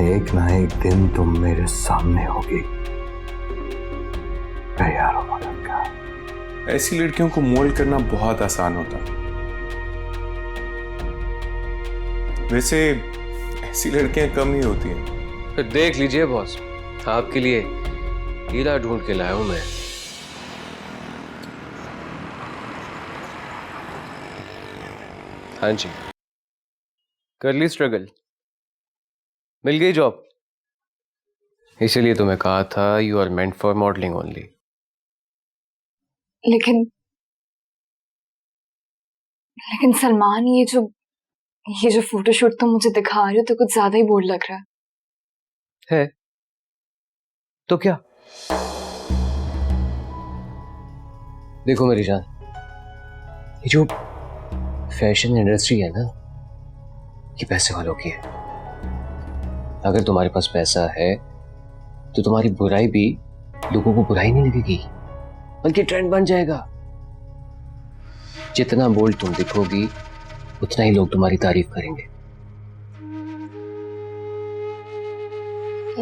एक ना एक दिन तुम मेरे सामने होगी। तैयार हो मदन का। ऐसी लड़कियों को मोल्ड करना बहुत आसान होता है। वैसे ऐसी लड़कियां कम ही होती हैं। फिर देख लीजिए बॉस, आपके लिए हीरा ढूंढ के लाया हूं मैं। हाँ जी, कर ली स्ट्रगल, मिल गई जॉब। इसीलिए तुम्हें कहा था you are meant for modelling only. लेकिन लेकिन सलमान, ये जो फोटोशूट तुम मुझे दिखा रहे हो तो कुछ ज्यादा ही बोल्ड लग रहा है तो क्या? देखो मेरी जान, ये जो फैशन इंडस्ट्री है ना, ये पैसे वालों की है। अगर तुम्हारे पास पैसा है तो तुम्हारी बुराई भी लोगों को बुराई नहीं लगेगी, बल्कि ट्रेंड बन जाएगा। जितना बोल्ड तुम दिखोगी उतना ही लोग तुम्हारी तारीफ करेंगे।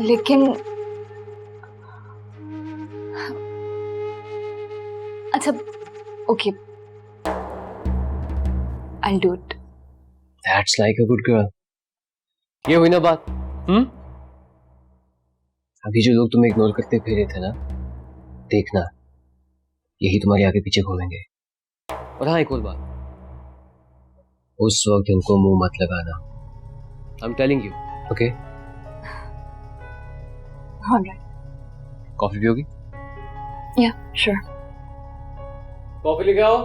लेकिन अच्छा, okay, I'll do it. That's like a good girl. ये हुई ना बात? अभी जो लोग तुम्हें इग्नोर करते फिरे थे ना, देखना यही तुम्हारे आगे पीछे घूमेंगे। और हाँ, एक और बात, उस वक्त उनको मुंह मत लगाना। I'm telling you, okay? Alright. Coffee पियोगी? Yeah, sure. कॉफी लेके आओ।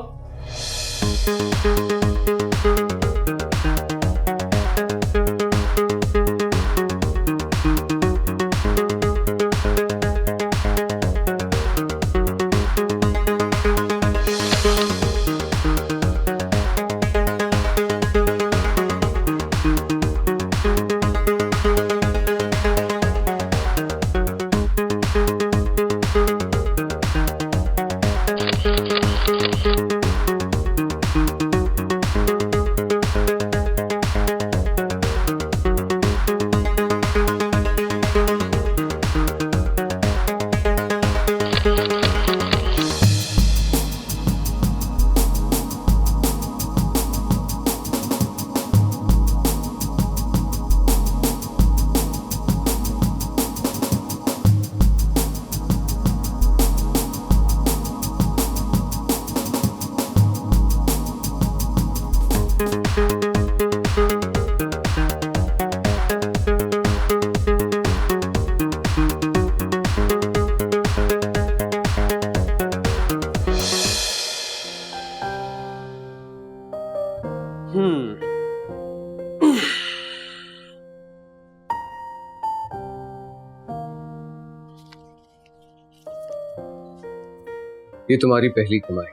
ये तुम्हारी पहली कमाई।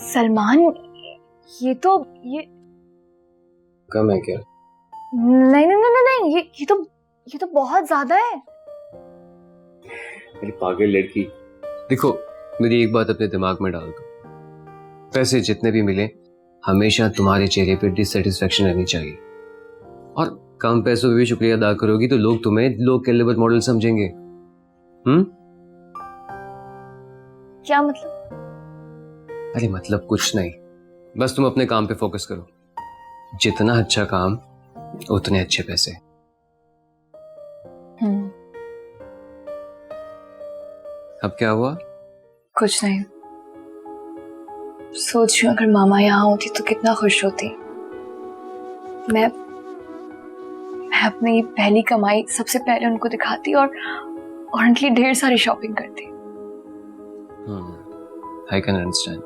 सलमान, ये कम है क्या? नहीं नहीं नहीं नहीं, ये तो बहुत ज्यादा है। मेरी पागल लड़की, देखो मेरी एक बात अपने दिमाग में डाल दो, पैसे जितने भी मिले हमेशा तुम्हारे चेहरे पे डिससेटिस्फेक्शन रहनी चाहिए। और कम पैसों पे भी शुक्रिया अदा करोगी तो लोग तुम्हें लो कैलिबर मॉडल समझेंगे। क्या मतलब? अरे मतलब कुछ नहीं, बस तुम अपने काम पे फोकस करो। जितना अच्छा काम उतने अच्छे पैसे। अब क्या हुआ? कुछ नहीं, सोच रही हूँ अगर मामा यहाँ होती तो कितना खुश होती। मैं अपनी पहली कमाई सबसे पहले उनको दिखाती और उनके लिए ढेर सारी शॉपिंग करती। I can understand.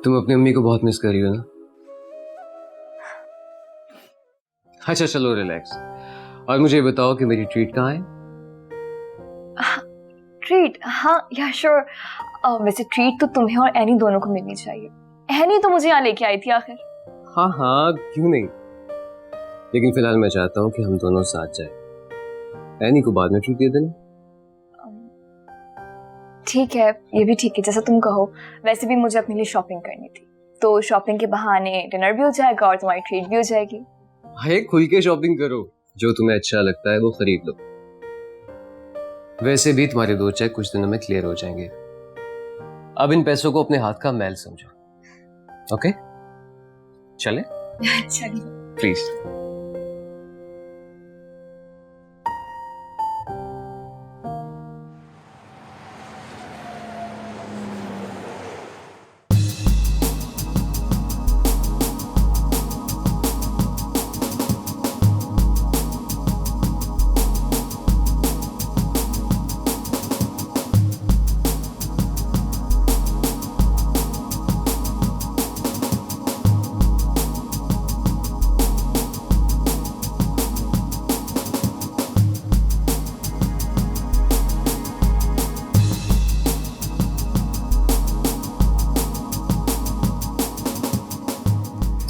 तुम अपनी अम्मी को बहुत मिस कर रही हो ना? अच्छा चलो रिलैक्स, और मुझे बताओ कि मेरी ट्रीट कहाँ है? ट्रीट? हाँ या श्योर। वैसे ट्रीट तो तुम्हें और एनी दोनों को मिलनी चाहिए। एनी तो मुझे यहाँ लेके आई थी आखिर। हाँ हाँ, क्यों नहीं, लेकिन फिलहाल मैं चाहता हूँ कि हम दोनों साथ जाएं। एनी को बाद में ट्रीट दे देना। ठीक है, ये भी ठीक है, जैसा तुम कहो। वैसे भी मुझे अपने लिए शॉपिंग करनी थी, तो शॉपिंग के बहाने डिनर भी हो जाएगा और तुम्हारी ट्रीट भी हो जाएगी। भाई खुल के शॉपिंग करो, जो तुम्हें अच्छा लगता है वो खरीद लो। वैसे भी तुम्हारे 2 चेक कुछ दिनों में क्लियर हो जाएंगे। अब इन पैसों को अपने हाथ का मैल समझो। ओके, चले? चलिए। प्लीज।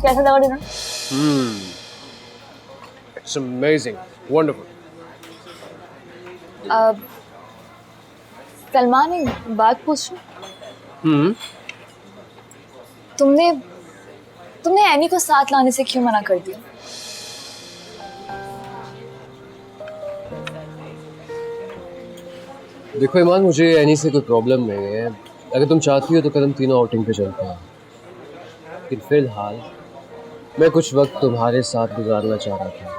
कैसा लगा dinner? It's amazing, wonderful. Salman, एक बात पूछूं? हम्म। तुमने एनी को साथ लाने से क्यों मना कर दिया? देखो ईमान, मुझे एनी से कोई प्रॉब्लम नहीं है। अगर तुम चाहती हो तो कदम तीनों आउटिंग पे चलते हैं। लेकिन फिलहाल मैं कुछ वक्त तुम्हारे साथ गुजारना चाह रहा था।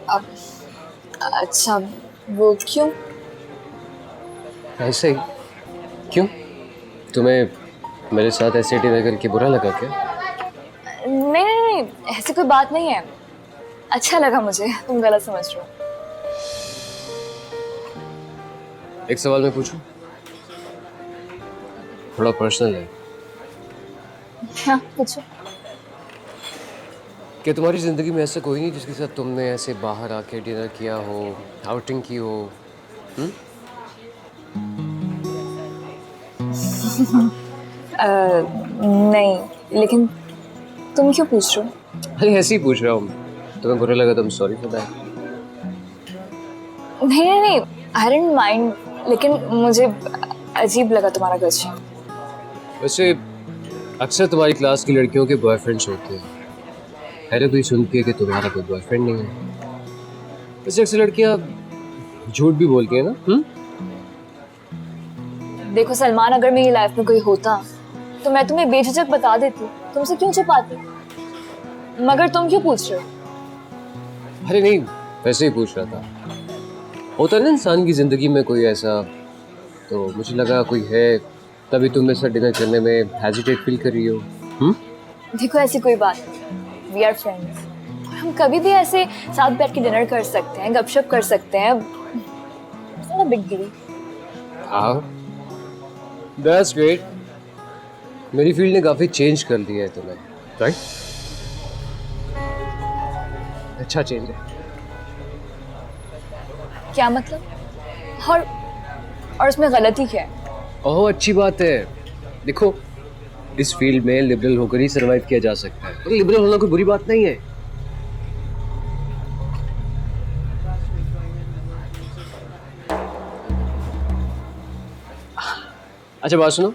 अब अच्छा, वो क्यों? ऐसे ही। क्यों? तुम्हें मेरे साथ ऐसे डिनर करके बुरा लगा क्या? नहीं नहीं नहीं, ऐसी कोई बात नहीं है। अच्छा लगा मुझे, तुम गलत समझ रहे हो। एक सवाल मैं पूछूं? थोड़ा पर्सनल है। हाँ, पूछो। क्या तुम्हारी जिंदगी में ऐसा कोई नहीं जिसके साथ तुमने ऐसे बाहर आके डिनर किया हो, आउटिंग की हो? नहीं, लेकिन तुम क्यों पूछ रहे हो? अरे ऐसे ही पूछ रहा हूँ। तुम्हें बुरा लगा तो सॉरी फॉर दैट। नहीं नहीं नहीं, आई डिडंट माइंड, लेकिन मुझे अजीब लगा तुम्हारा क्वेश्चन। वैसे अक्सर तुम्हारी क्लास की लड़कियों के बॉयफ्रेंड्स होते हैं। हैरत हुई सुन के कि तुम्हारा कोई बॉयफ्रेंड नहीं है। वैसे अक्सर लड़कियां झूठ भी बोलती है ना? देखो सलमान, अगर मेरी लाइफ में कोई होता तो मैं तुम्हें बेझिझक बता देती। तुमसे क्यों छुपाती? मगर तुम क्यों पूछ रहे हो? अरे नहीं, वैसे ही पूछ रहा था। होता है ना इंसान की जिंदगी में कोई ऐसा, तो मुझे लगा कोई है, तभी तुम मेरे साथ डिनर करने में हेजिटेट फील कर रही हो। देखो ऐसी कोई बात नहीं, वी आर फ्रेंड्स। हम कभी भी ऐसे साथ बैठ के डिनर कर सकते हैं, गपशप कर सकते हैं। ना बिग डील। हाँ, दैट्स ग्रेट। मेरी फील्ड ने काफी चेंज कर दिया है तुम्हें, राइट? अच्छा चेंज है। क्या मतलब? और उसमें गलती क्या है? ओह, अच्छी बात है। देखो, इस फील्ड में लिबरल होकर ही सरवाइव किया जा सकता है, और लिबरल होना कोई बुरी बात नहीं है। अच्छा बात सुनो,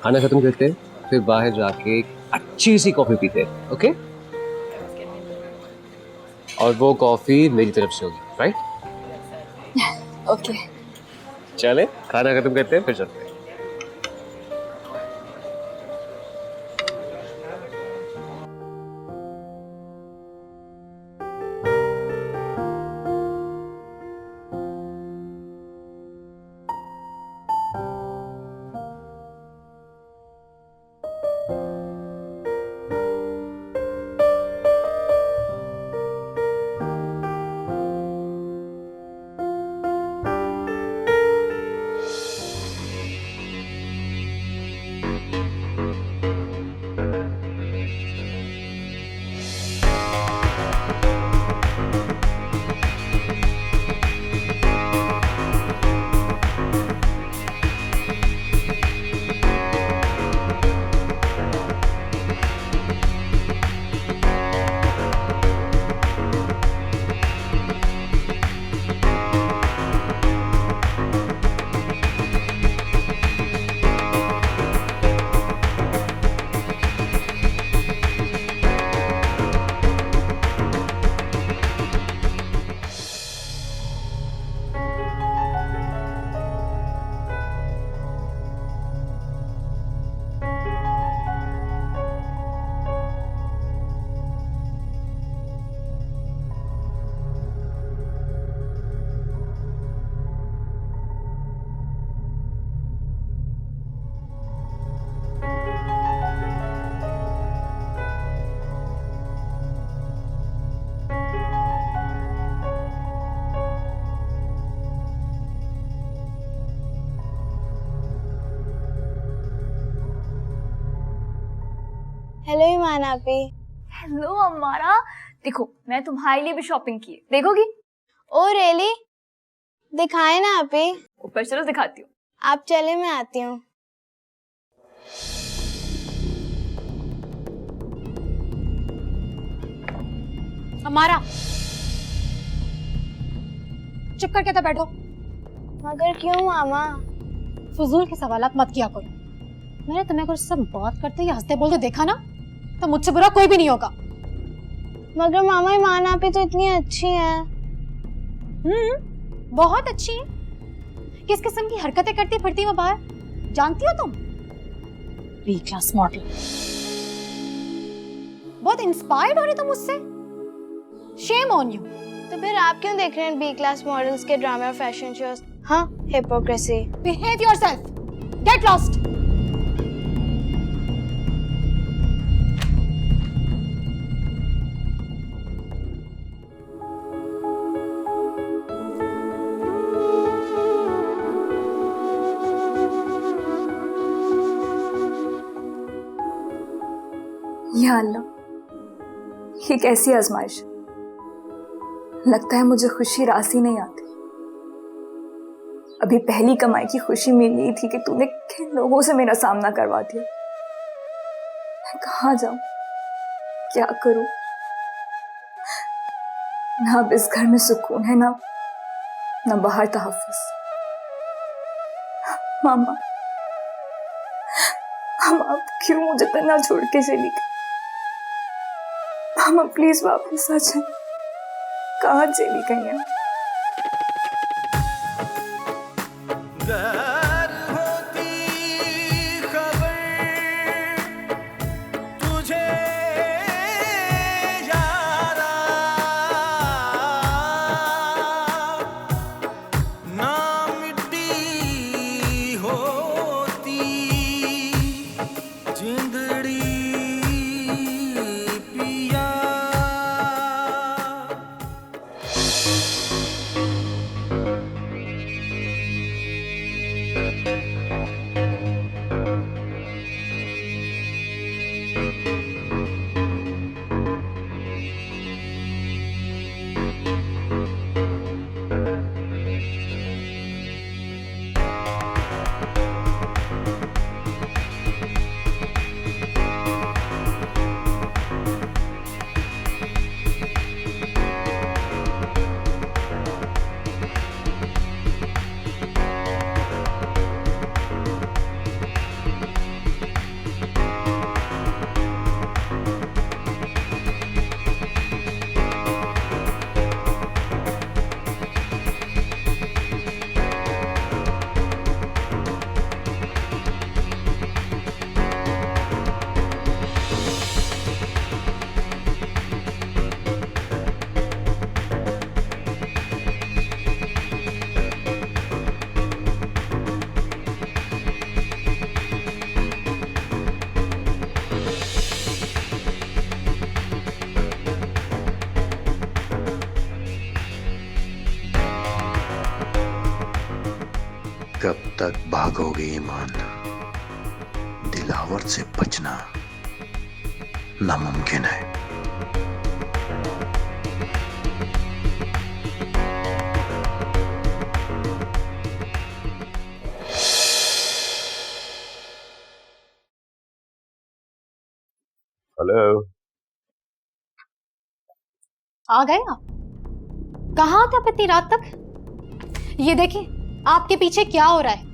खाना खत्म करते हैं, फिर बाहर जाके एक अच्छी सी कॉफी पीते हैं, ओके? और वो कॉफी मेरी तरफ से होगी, राइट? ओके। चले, खाना खत्म करते हैं फिर चलते हैं। हेलो ईमान आपी। हेलो अम्मारा, देखो मैं तुम्हारे लिए भी शॉपिंग की है, देखोगी? Oh really? दिखाए ना आपी। ऊपर चलो दिखाती हूँ। आप चले, मैं आती हूँ। हमारा चुप करके तो बैठो। मगर क्यों मामा? फजूल के सवालात मत किया करो। मैंने तुम्हें कुछ सब बात करते या हंसते बोलते देखा ना, तो मुझसे बुरा कोई भी नहीं होगा। मगर मामा ईमान आपी तो इतनी अच्छी हैं। बहुत अच्छी है। किस किस्म की हरकतें करती फिरती वो बाहर, जानती हो तुम? B class model. बहुत इंस्पायर्ड हो रही तुम मुझसे। Shame on you. तो फिर आप क्यों देख रहे हैं बी क्लास मॉडल्स के ड्रामे और फैशन शोज? हाँ, hypocrisy. Behave yourself. Get lost. या अल्लाह, ये कैसी आजमाइश। लगता है मुझे खुशी रास ही नहीं आती। अभी पहली कमाई की खुशी मिली ही थी कि तूने किन लोगों से मेरा सामना करवा दिया। मैं कहाँ जाऊं, क्या करूं? ना अब इस घर में सुकून है, ना बाहर तहफ्फुज़। मामा, आप क्यों मुझे तना छोड़ के चली गई? मामा प्लीज वापस आ जाए। कहाँ चली गई हैं? कब तक भागोगे ईमान? दिलावर से बचना नामुमकिन है। हेलो, आ गए आप? कहाँ थे आप इतनी रात तक? ये देखिए आपके पीछे क्या हो रहा है।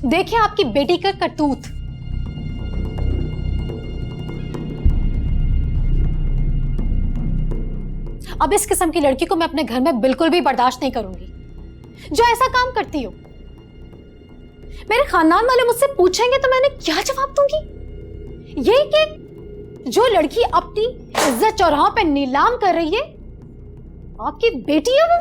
देखिए आपकी बेटी का करतूत। अब इस किस्म की लड़की को मैं अपने घर में बिल्कुल भी बर्दाश्त नहीं करूंगी जो ऐसा काम करती हो। मेरे खानदान वाले मुझसे पूछेंगे तो मैंने क्या जवाब दूंगी? ये कि जो लड़की अपनी इज्जत चौराहों पे नीलाम कर रही है आपकी बेटी है वो।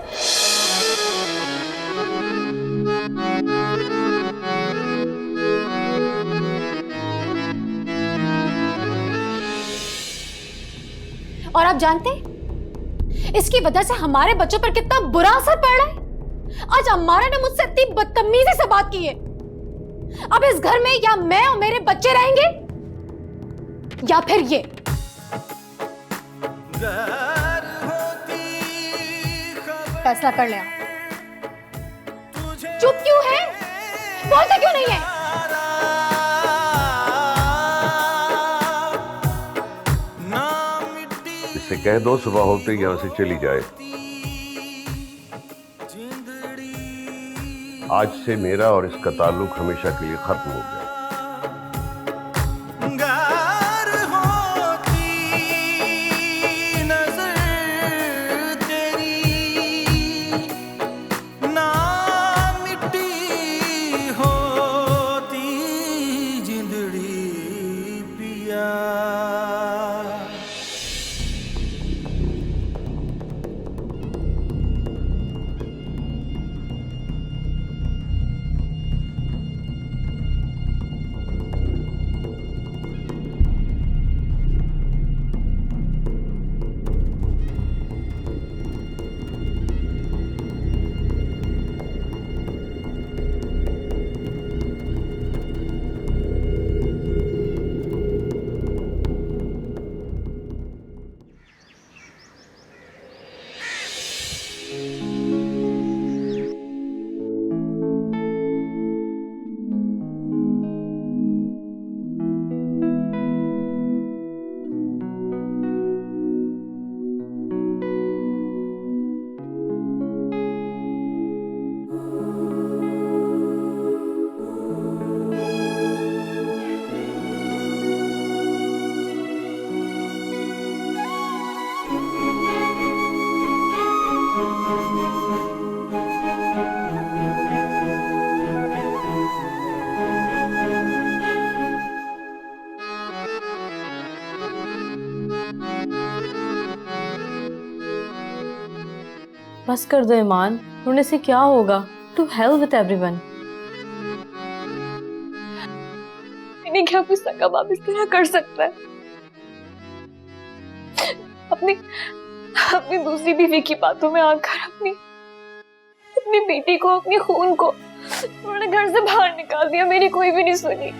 और आप जानते हैं इसकी वजह से हमारे बच्चों पर कितना बुरा असर पड़ रहा है। आज अम्मारा ने मुझसे इतनी बदतमीजी से बात की है। अब इस घर में या मैं और मेरे बच्चे रहेंगे या फिर ये। फैसला कर ले आप। चुप क्यों है? बोलते क्यों नहीं है? इससे कह दो सुबह होते ही यहां से चली जाए। आज से मेरा और इसका ताल्लुक हमेशा के लिए खत्म हो गया। बस कर दो ईमान, रोने से क्या होगा? To hell with everyone. मैंने क्या अपनी सगा बाप इस तरह कर सकता है? अपनी दूसरी बीवी की बातों में आकर अपनी बेटी को, अपनी खून को उन्होंने घर से बाहर निकाल दिया। मेरी कोई भी नहीं सुनी।